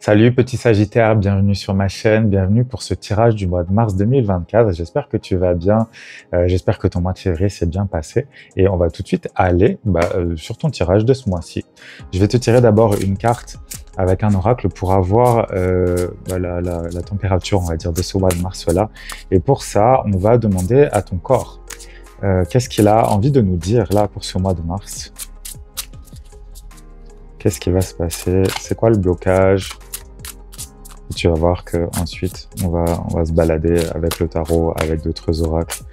Salut petit Sagittaire, bienvenue sur ma chaîne, bienvenue pour ce tirage du mois de mars 2024. J'espère que tu vas bien, j'espère que ton mois de février s'est bien passé et on va tout de suite aller sur ton tirage de ce mois-ci. Je vais te tirer d'abord une carte avec un oracle pour avoir la température, on va dire, de ce mois de mars-là. Et pour ça, on va demander à ton corps, qu'est-ce qu'il a envie de nous dire là pour ce mois de mars? Qu'est-ce qui va se passer? C'est quoi le blocage? Et tu vas voir que ensuite on va se balader avec le tarot, avec d'autres oracles,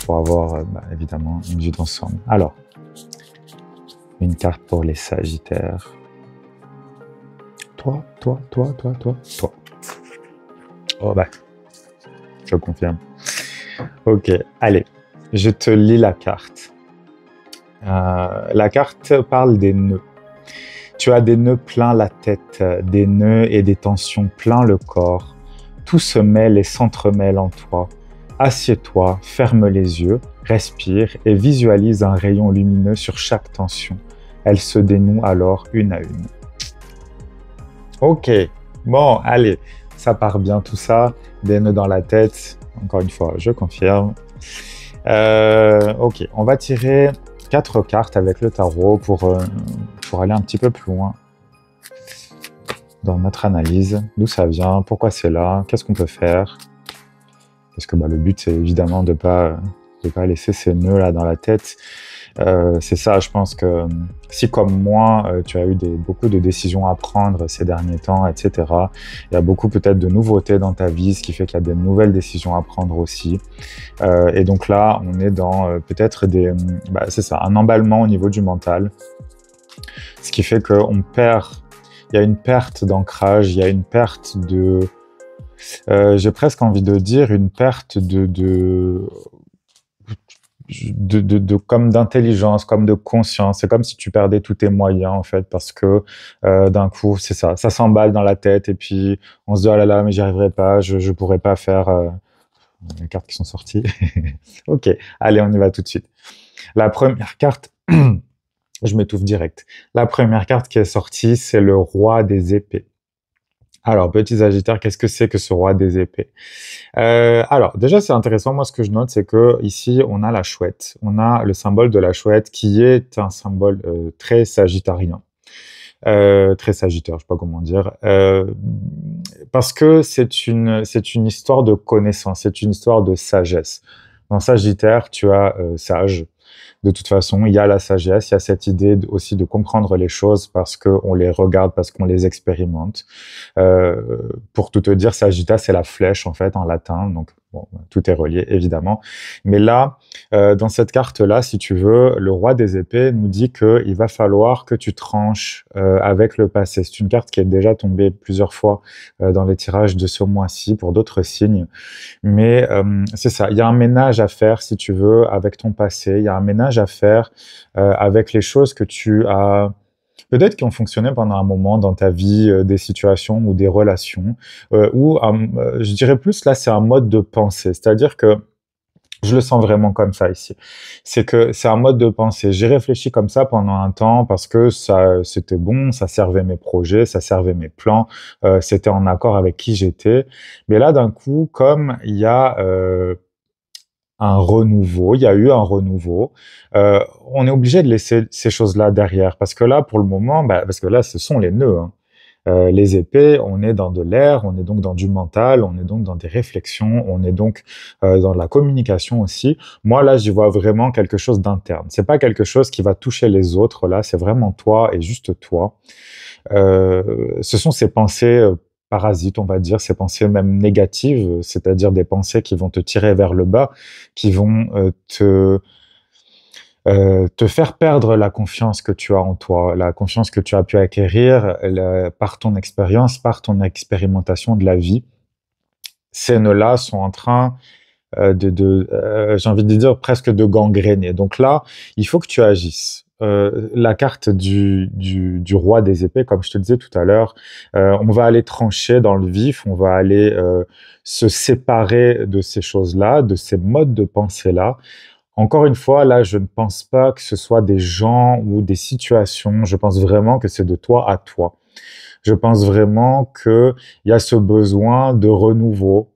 pour avoir évidemment une vue d'ensemble. Alors, une carte pour les Sagittaires. Toi. Oh je confirme. Ok, allez, je te lis la carte. La carte parle des nœuds. Tu as des nœuds plein la tête, des nœuds et des tensions plein le corps. Tout se mêle et s'entremêle en toi. Assieds-toi, ferme les yeux, respire et visualise un rayon lumineux sur chaque tension. Elle se dénoue alors une à une. Ok, bon, allez, ça part bien tout ça. Des nœuds dans la tête, encore une fois, je confirme. Ok, on va tirer 4 cartes avec le tarot pour aller un petit peu plus loin dans notre analyse. D'où ça vient, pourquoi c'est là, qu'est-ce qu'on peut faire. Parce que le but, c'est évidemment de pas laisser ces nœuds là dans la tête. C'est ça, je pense que si comme moi, tu as eu beaucoup de décisions à prendre ces derniers temps, etc., il y a beaucoup peut-être de nouveautés dans ta vie, ce qui fait qu'il y a des nouvelles décisions à prendre aussi. Et donc là, on est dans peut-être c'est ça, un emballement au niveau du mental, ce qui fait qu'on perd, il y a une perte d'ancrage, il y a une perte de... j'ai presque envie de dire une perte comme d'intelligence, comme de conscience. C'est comme si tu perdais tous tes moyens en fait, parce que d'un coup, c'est ça s'emballe dans la tête et puis on se dit oh là là, mais j'y arriverai pas, je pourrais pas faire les cartes qui sont sorties. Ok, allez, on y va tout de suite. La première carte, je m'étouffe direct. La première carte qui est sortie, c'est le roi des épées. Alors, petit Sagittaire, qu'est-ce que c'est que ce roi des épées? Alors, déjà, c'est intéressant. Moi, ce que je note, c'est que ici, on a la chouette. On a le symbole de la chouette qui est un symbole très sagittarien. Très sagittaire, je sais pas comment dire. Parce que c'est une histoire de connaissance, c'est une histoire de sagesse. Dans Sagittaire, tu as sage. De toute façon, il y a la sagesse, il y a cette idée aussi de comprendre les choses parce qu'on les regarde, parce qu'on les expérimente. Pour tout te dire, Sagitta, c'est la flèche en fait en latin, donc bon, tout est relié évidemment. Mais là, dans cette carte-là, si tu veux, le roi des épées nous dit qu'il va falloir que tu tranches avec le passé. C'est une carte qui est déjà tombée plusieurs fois dans les tirages de ce mois-ci pour d'autres signes. Mais c'est ça, il y a un ménage à faire, si tu veux, avec ton passé. Il y a un ménage à faire avec les choses que tu as... Peut-être qui ont fonctionné pendant un moment dans ta vie, des situations ou des relations, ou je dirais plus là, c'est un mode de pensée. C'est-à-dire que je le sens vraiment comme ça ici. C'est que c'est un mode de pensée. J'ai réfléchi comme ça pendant un temps parce que ça, c'était bon, ça servait mes projets, ça servait mes plans, c'était en accord avec qui j'étais. Mais là, d'un coup, comme il y a un renouveau, il y a eu un renouveau, on est obligé de laisser ces choses-là derrière parce que là, pour le moment, parce que là, ce sont les nœuds, hein. Les épées, on est dans de l'air, on est donc dans du mental, on est donc dans des réflexions, on est donc dans la communication aussi. Moi, là, j'y vois vraiment quelque chose d'interne. C'est pas quelque chose qui va toucher les autres, là, c'est vraiment toi et juste toi. Ce sont ces pensées parasites, on va dire, ces pensées même négatives, c'est-à-dire des pensées qui vont te tirer vers le bas, qui vont te faire perdre la confiance que tu as en toi, la confiance que tu as pu acquérir par ton expérience, par ton expérimentation de la vie. Ces nœuds-là sont en train j'ai envie de dire presque de gangréner. Donc là, il faut que tu agisses. La carte du roi des épées, comme je te disais tout à l'heure, on va aller trancher dans le vif, on va aller se séparer de ces choses-là, de ces modes de pensée-là. Encore une fois, là, je ne pense pas que ce soit des gens ou des situations, je pense vraiment que c'est de toi à toi. Je pense vraiment qu'il y a ce besoin de renouveau,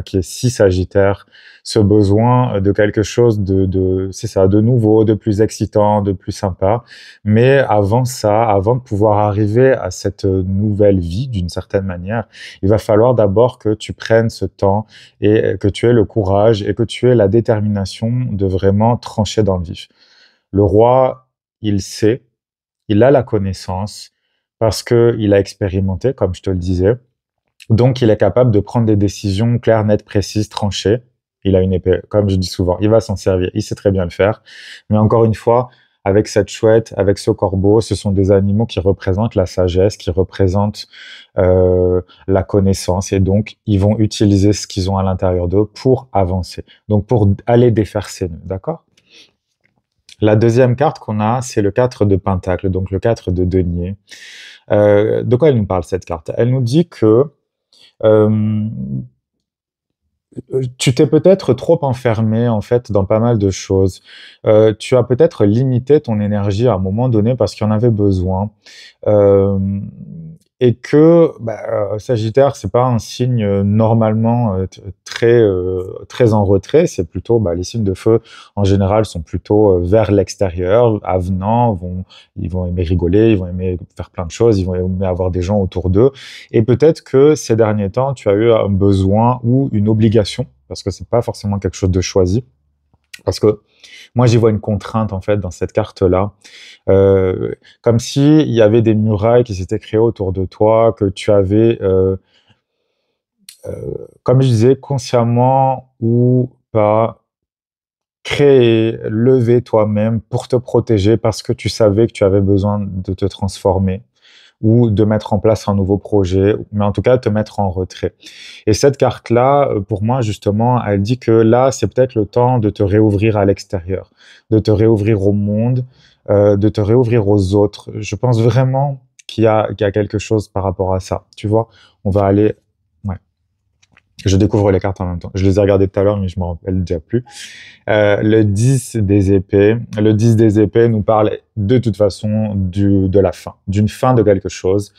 qui est si Sagittaire, ce besoin de quelque chose c'est ça, de nouveau, de plus excitant, de plus sympa. Mais avant ça, avant de pouvoir arriver à cette nouvelle vie, d'une certaine manière, il va falloir d'abord que tu prennes ce temps et que tu aies le courage et que tu aies la détermination de vraiment trancher dans le vif. Le roi, il sait, il a la connaissance parce qu'il a expérimenté, comme je te le disais. Donc, il est capable de prendre des décisions claires, nettes, précises, tranchées. Il a une épée, comme je dis souvent, il va s'en servir, il sait très bien le faire. Mais encore une fois, avec cette chouette, avec ce corbeau, ce sont des animaux qui représentent la sagesse, qui représentent la connaissance, et donc ils vont utiliser ce qu'ils ont à l'intérieur d'eux pour avancer, donc pour aller défaire ces nœuds, d'accord? La deuxième carte qu'on a, c'est le 4 de Pentacle, donc le 4 de denier. De quoi elle nous parle cette carte? Elle nous dit que euh, tu t'es peut-être trop enfermé en fait dans pas mal de choses. Tu as peut-être limité ton énergie à un moment donné parce qu'il y en avait besoin. Euh, et que Sagittaire, c'est pas un signe normalement très en retrait. C'est plutôt les signes de feu en général sont plutôt vers l'extérieur, avenants, ils vont aimer rigoler, ils vont aimer faire plein de choses, ils vont aimer avoir des gens autour d'eux. Et peut-être que ces derniers temps, tu as eu un besoin ou une obligation, parce que c'est pas forcément quelque chose de choisi. Parce que moi, j'y vois une contrainte, en fait, dans cette carte-là. Comme s'il y avait des murailles qui s'étaient créées autour de toi, que tu avais, comme je disais, consciemment ou pas, créé, levé toi-même pour te protéger parce que tu savais que tu avais besoin de te transformer ou de mettre en place un nouveau projet, mais en tout cas te mettre en retrait. Et cette carte-là, pour moi, justement, elle dit que là, c'est peut-être le temps de te réouvrir à l'extérieur, de te réouvrir au monde, de te réouvrir aux autres. Je pense vraiment qu'il y a quelque chose par rapport à ça. Tu vois, on va aller... Ouais. Je découvre les cartes en même temps. Je les ai regardées tout à l'heure, mais je me rappelle déjà plus. Le 10 des épées. Le 10 des épées nous parle de toute façon de la fin, d'une fin de quelque chose.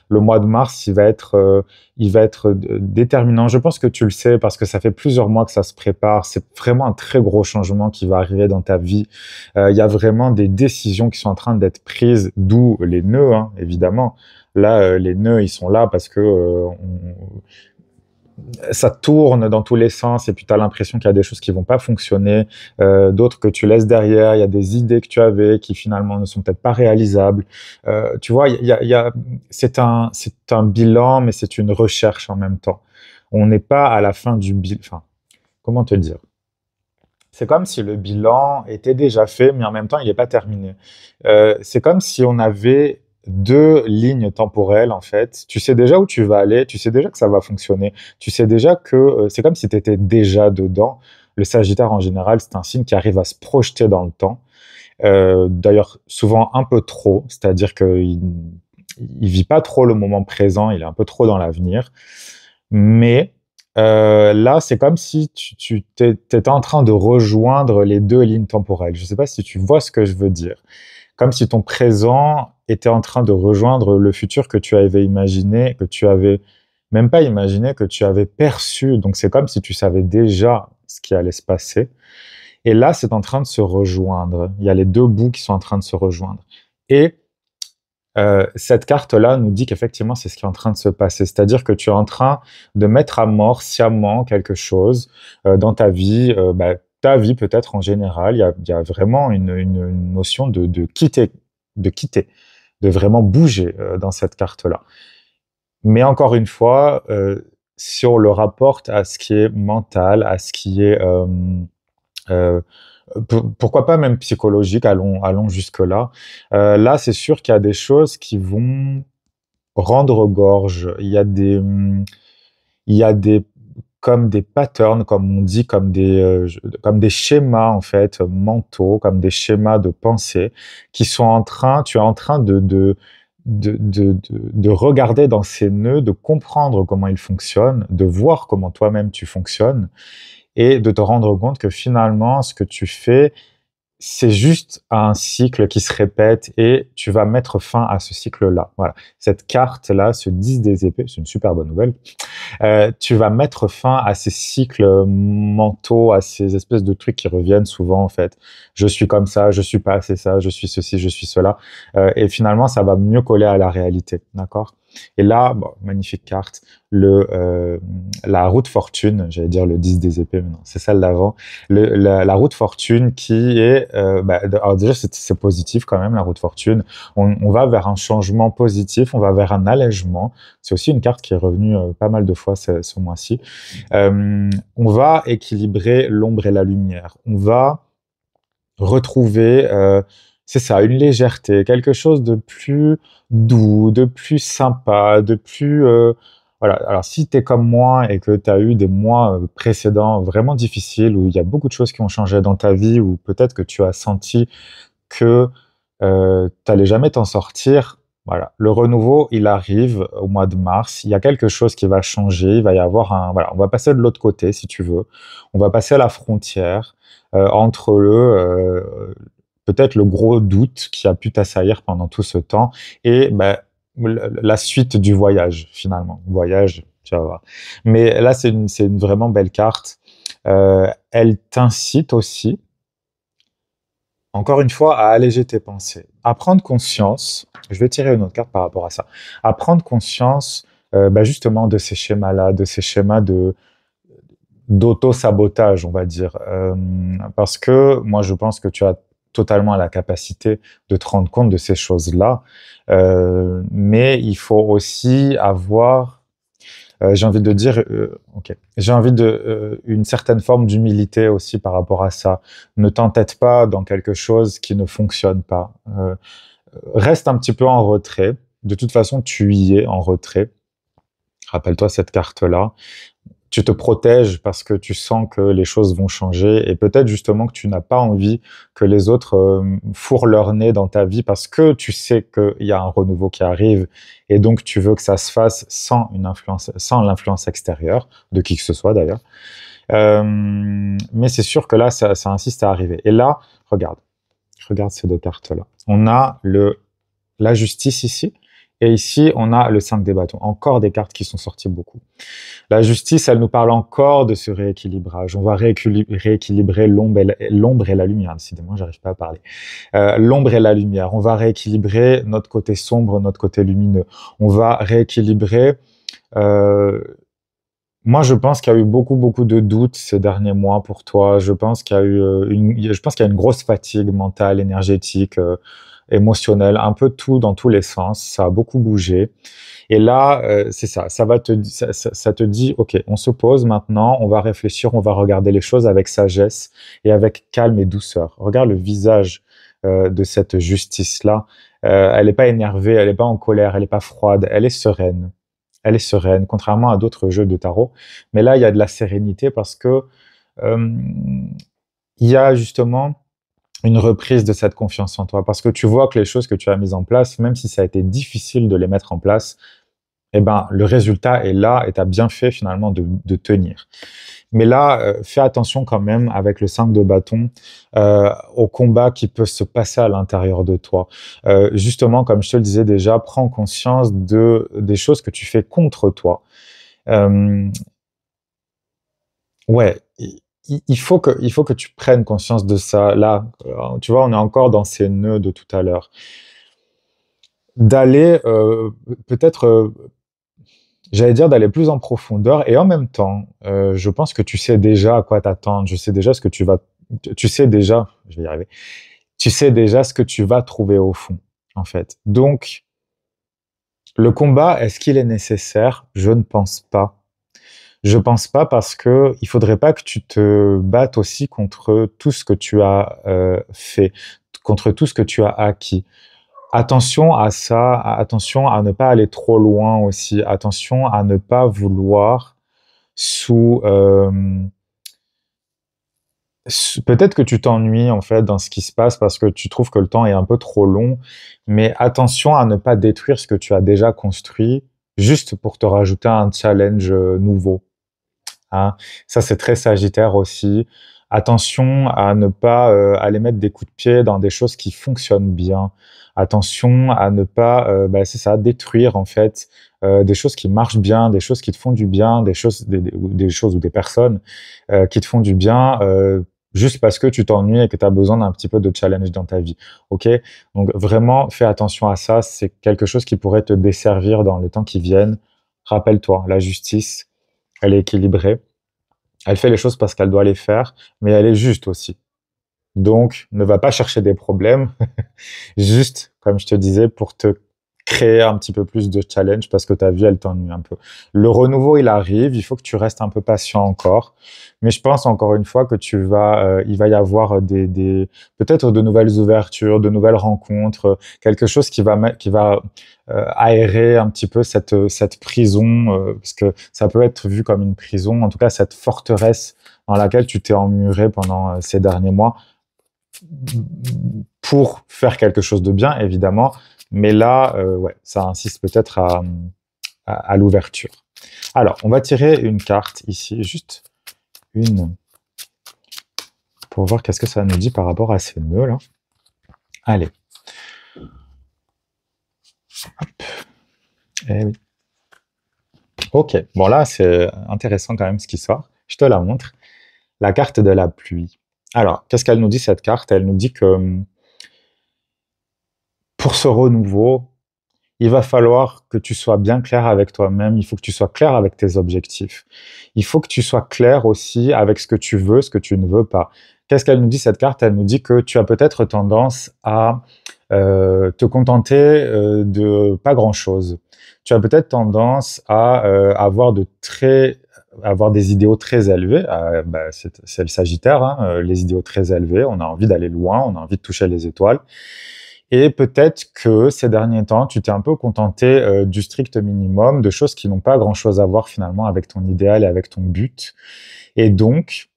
Le mois de mars, il va être déterminant. Je pense que tu le sais parce que ça fait plusieurs mois que ça se prépare. C'est vraiment un très gros changement qui va arriver dans ta vie. Il y a vraiment des décisions qui sont en train d'être prises, d'où les nœuds, hein, évidemment. Là, les nœuds, ils sont là parce que ça tourne dans tous les sens et puis tu as l'impression qu'il y a des choses qui vont pas fonctionner, d'autres que tu laisses derrière, il y a des idées que tu avais qui finalement ne sont peut-être pas réalisables. Tu vois, c'est un bilan, mais c'est une recherche en même temps. On n'est pas à la fin du bilan. Enfin, comment te dire? C'est comme si le bilan était déjà fait, mais en même temps, il n'est pas terminé. C'est comme si on avait deux lignes temporelles, en fait. Tu sais déjà où tu vas aller, tu sais déjà que ça va fonctionner, tu sais déjà que c'est comme si tu étais déjà dedans. Le Sagittaire, en général, c'est un signe qui arrive à se projeter dans le temps. D'ailleurs, souvent un peu trop, c'est-à-dire qu'il il vit pas trop le moment présent, il est un peu trop dans l'avenir. Mais là, c'est comme si tu étais en train de rejoindre les deux lignes temporelles. Je ne sais pas si tu vois ce que je veux dire. Comme si ton présent était en train de rejoindre le futur que tu avais imaginé, que tu avais même pas imaginé, que tu avais perçu. Donc c'est comme si tu savais déjà ce qui allait se passer. Et là, c'est en train de se rejoindre. Il y a les deux bouts qui sont en train de se rejoindre. Et cette carte-là nous dit qu'effectivement, c'est ce qui est en train de se passer. C'est-à-dire que tu es en train de mettre à mort sciemment quelque chose dans ta vie, ta vie peut-être en général. Il y a vraiment une notion de quitter, de vraiment bouger dans cette carte-là. Mais encore une fois, si on le rapporte à ce qui est mental, à ce qui est euh, pourquoi pas même psychologique, allons jusque-là. Là, c'est sûr qu'il y a des choses qui vont rendre gorge. Il y a des comme des patterns, comme on dit, comme des schémas en fait mentaux, comme des schémas de pensée qui sont tu es en train de regarder dans ces nœuds, de comprendre comment ils fonctionnent, de voir comment toi-même tu fonctionnes et de te rendre compte que finalement, ce que tu fais, c'est juste un cycle qui se répète et tu vas mettre fin à ce cycle-là. Voilà. Cette carte-là, ce 10 des épées, c'est une super bonne nouvelle. Tu vas mettre fin à ces cycles mentaux, à ces espèces de trucs qui reviennent souvent en fait. Je suis comme ça, je suis pas assez ça, je suis ceci, je suis cela. Et finalement, ça va mieux coller à la réalité, d'accord? Et là, bon, magnifique carte, la roue de fortune, j'allais dire le 10 des épées, mais non, c'est celle d'avant. La roue de fortune qui est, alors déjà c'est positif quand même, la roue de fortune. On va vers un changement positif, on va vers un allègement. C'est aussi une carte qui est revenue pas mal de fois ce mois-ci. On va équilibrer l'ombre et la lumière. On va retrouver, c'est ça, une légèreté, quelque chose de plus doux, de plus sympa, de plus... voilà. Alors, si tu es comme moi et que tu as eu des mois précédents vraiment difficiles, où il y a beaucoup de choses qui ont changé dans ta vie, ou peut-être que tu as senti que tu n'allais jamais t'en sortir, voilà. Le renouveau, il arrive au mois de mars. Il y a quelque chose qui va changer. Il va y avoir un... Voilà, on va passer de l'autre côté, si tu veux. On va passer à la frontière entre peut-être le gros doute qui a pu t'assaillir pendant tout ce temps et la suite du voyage, finalement. Voyage, tu vas voir. Mais là, c'est une vraiment belle carte. Elle t'incite aussi, encore une fois, à alléger tes pensées, à prendre conscience, je vais tirer une autre carte par rapport à ça, à prendre conscience justement de ces schémas-là, de ces schémas d'auto-sabotage, on va dire. Parce que moi, je pense que tu as totalement la capacité de te rendre compte de ces choses-là, mais il faut aussi avoir j'ai envie de dire, j'ai envie de une certaine forme d'humilité aussi par rapport à ça. Ne t'entête pas dans quelque chose qui ne fonctionne pas. Reste un petit peu en retrait. De toute façon, tu y es en retrait. Rappelle-toi cette carte-là. Tu te protèges parce que tu sens que les choses vont changer et peut-être justement que tu n'as pas envie que les autres fourrent leur nez dans ta vie parce que tu sais qu'il y a un renouveau qui arrive et donc tu veux que ça se fasse sans une influence, sans l'influence extérieure de qui que ce soit d'ailleurs. Mais c'est sûr que là, ça insiste à arriver. Et là, regarde ces deux cartes-là. On a la justice ici. Et ici, on a le 5 des bâtons. Encore des cartes qui sont sorties beaucoup. La justice, elle nous parle encore de ce rééquilibrage. On va rééquilibrer l'ombre et la lumière. Décidément, j'arrive pas à parler. L'ombre et la lumière. On va rééquilibrer notre côté sombre, notre côté lumineux. On va rééquilibrer... moi, je pense qu'il y a eu beaucoup de doutes ces derniers mois pour toi. Je pense qu'il y a une grosse fatigue mentale, énergétique, émotionnelle, un peu tout dans tous les sens. Ça a beaucoup bougé. Et là, c'est ça. Ça te dit, ok, on se pose maintenant, on va réfléchir, on va regarder les choses avec sagesse et avec calme et douceur. Regarde le visage de cette justice-là. Elle n'est pas énervée, elle n'est pas en colère, elle n'est pas froide, elle est sereine. Elle est sereine, contrairement à d'autres jeux de tarot. Mais là, il y a de la sérénité parce que il y a justement une reprise de cette confiance en toi. Parce que tu vois que les choses que tu as mises en place, même si ça a été difficile de les mettre en place, eh ben, le résultat est là et tu as bien fait finalement de tenir. Mais là, fais attention quand même avec le 5 de bâton au combat qui peut se passer à l'intérieur de toi. Justement, comme je te le disais déjà, prends conscience des choses que tu fais contre toi. Ouais, il faut que tu prennes conscience de ça. Là, tu vois, on est encore dans ces nœuds de tout à l'heure. D'aller peut-être j'allais dire d'aller plus en profondeur et en même temps, je pense que tu sais déjà à quoi t'attendre. Je sais déjà ce que tu sais déjà, je vais y arriver. Tu sais déjà ce que tu vas trouver au fond, en fait. Donc, le combat, est-ce qu'il est nécessaire? Je ne pense pas. Je pense pas parce que il faudrait pas que tu te battes aussi contre tout ce que tu as fait, contre tout ce que tu as acquis. Attention à ça, attention à ne pas aller trop loin aussi, attention à ne pas vouloir sous, peut-être que tu t'ennuies en fait dans ce qui se passe parce que tu trouves que le temps est un peu trop long, mais attention à ne pas détruire ce que tu as déjà construit juste pour te rajouter un challenge nouveau. Hein. Ça, c'est très sagittaire aussi. Attention à ne pas aller mettre des coups de pied dans des choses qui fonctionnent bien. Attention à ne pas, c'est ça, détruire en fait des choses qui marchent bien, des choses qui te font du bien, des choses ou des personnes qui te font du bien juste parce que tu t'ennuies et que tu as besoin d'un petit peu de challenge dans ta vie. Ok? Donc vraiment, fais attention à ça. C'est quelque chose qui pourrait te desservir dans les temps qui viennent. Rappelle-toi, la justice, elle est équilibrée. Elle fait les choses parce qu'elle doit les faire, mais elle est juste aussi. Donc, ne va pas chercher des problèmes, juste, comme je te disais, pour te créer un petit peu plus de challenge parce que ta vie, elle t'ennuie un peu. Le renouveau, il arrive, il faut que tu restes un peu patient encore. Mais je pense encore une fois que il va y avoir peut-être de nouvelles ouvertures, de nouvelles rencontres, quelque chose qui va aérer un petit peu cette prison, parce que ça peut être vu comme une prison, en tout cas cette forteresse dans laquelle tu t'es emmuré pendant ces derniers mois pour faire quelque chose de bien, évidemment. Mais là, ouais, ça insiste peut-être à l'ouverture. Alors, on va tirer une carte ici, juste une, pour voir qu'est-ce que ça nous dit par rapport à ces nœuds-là. Allez. Hop. Eh oui. Ok, bon là, c'est intéressant quand même ce qui sort. Je te la montre. La carte de la pluie. Alors, qu'est-ce qu'elle nous dit, cette carte? Elle nous dit que pour ce renouveau, il va falloir que tu sois bien clair avec toi-même, il faut que tu sois clair avec tes objectifs. Il faut que tu sois clair aussi avec ce que tu veux, ce que tu ne veux pas. Qu'est-ce qu'elle nous dit, cette carte? Elle nous dit que tu as peut-être tendance à te contenter de pas grand-chose. Tu as peut-être tendance à avoir des idéaux très élevés. C'est le Sagittaire, hein, les idéaux très élevés. On a envie d'aller loin, on a envie de toucher les étoiles. Et peut-être que ces derniers temps, tu t'es un peu contenté du strict minimum, de choses qui n'ont pas grand-chose à voir finalement avec ton idéal et avec ton but. Et donc,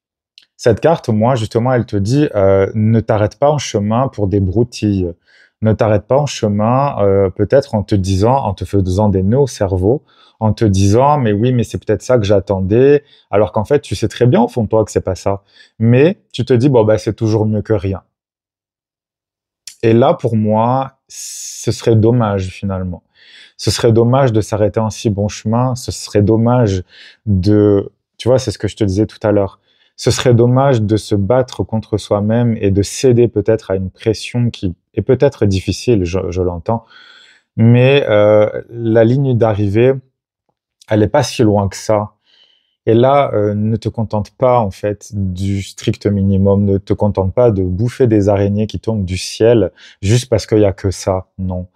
cette carte, moi, justement, elle te dit ne t'arrête pas en chemin pour des broutilles. Ne t'arrête pas en chemin, peut-être en te faisant des nœuds au cerveau, en te disant mais oui, mais c'est peut-être ça que j'attendais, alors qu'en fait, tu sais très bien au fond de toi que c'est pas ça. Mais tu te dis bon bah c'est toujours mieux que rien. Et là, pour moi, ce serait dommage finalement. Ce serait dommage de s'arrêter en si bon chemin. Ce serait dommage tu vois, c'est ce que je te disais tout à l'heure. Ce serait dommage de se battre contre soi-même et de céder peut-être à une pression qui est peut-être difficile, je l'entends. Mais la ligne d'arrivée, elle n'est pas si loin que ça. Et là, ne te contente pas en fait du strict minimum, ne te contente pas de bouffer des araignées qui tombent du ciel juste parce qu'il y a que ça. Non.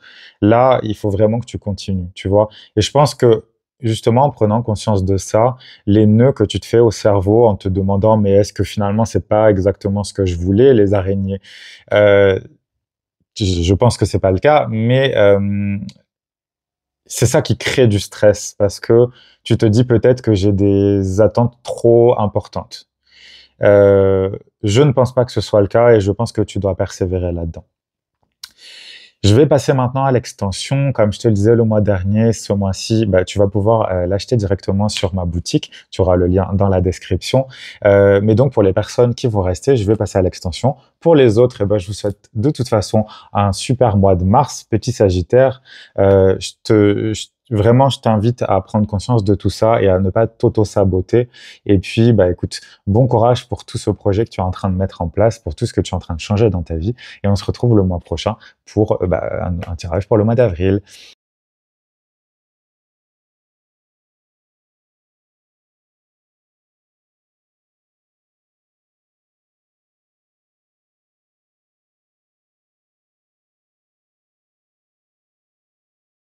Là, il faut vraiment que tu continues, tu vois. Et je pense que justement en prenant conscience de ça, les nœuds que tu te fais au cerveau en te demandant mais est-ce que finalement c'est pas exactement ce que je voulais, les araignées. Je pense que c'est pas le cas, mais c'est ça qui crée du stress parce que tu te dis peut-être que j'ai des attentes trop importantes. Je ne pense pas que ce soit le cas et je pense que tu dois persévérer là-dedans. Je vais passer maintenant à l'extension. Comme je te le disais le mois dernier, ce mois-ci, tu vas pouvoir l'acheter directement sur ma boutique. Tu auras le lien dans la description. Mais donc, pour les personnes qui vont rester, je vais passer à l'extension. Pour les autres, je vous souhaite de toute façon un super mois de mars, petit Sagittaire. Vraiment, je t'invite à prendre conscience de tout ça et à ne pas t'auto-saboter. Et puis, écoute, bon courage pour tout ce projet que tu es en train de mettre en place, pour tout ce que tu es en train de changer dans ta vie. Et on se retrouve le mois prochain pour un tirage pour le mois d'avril.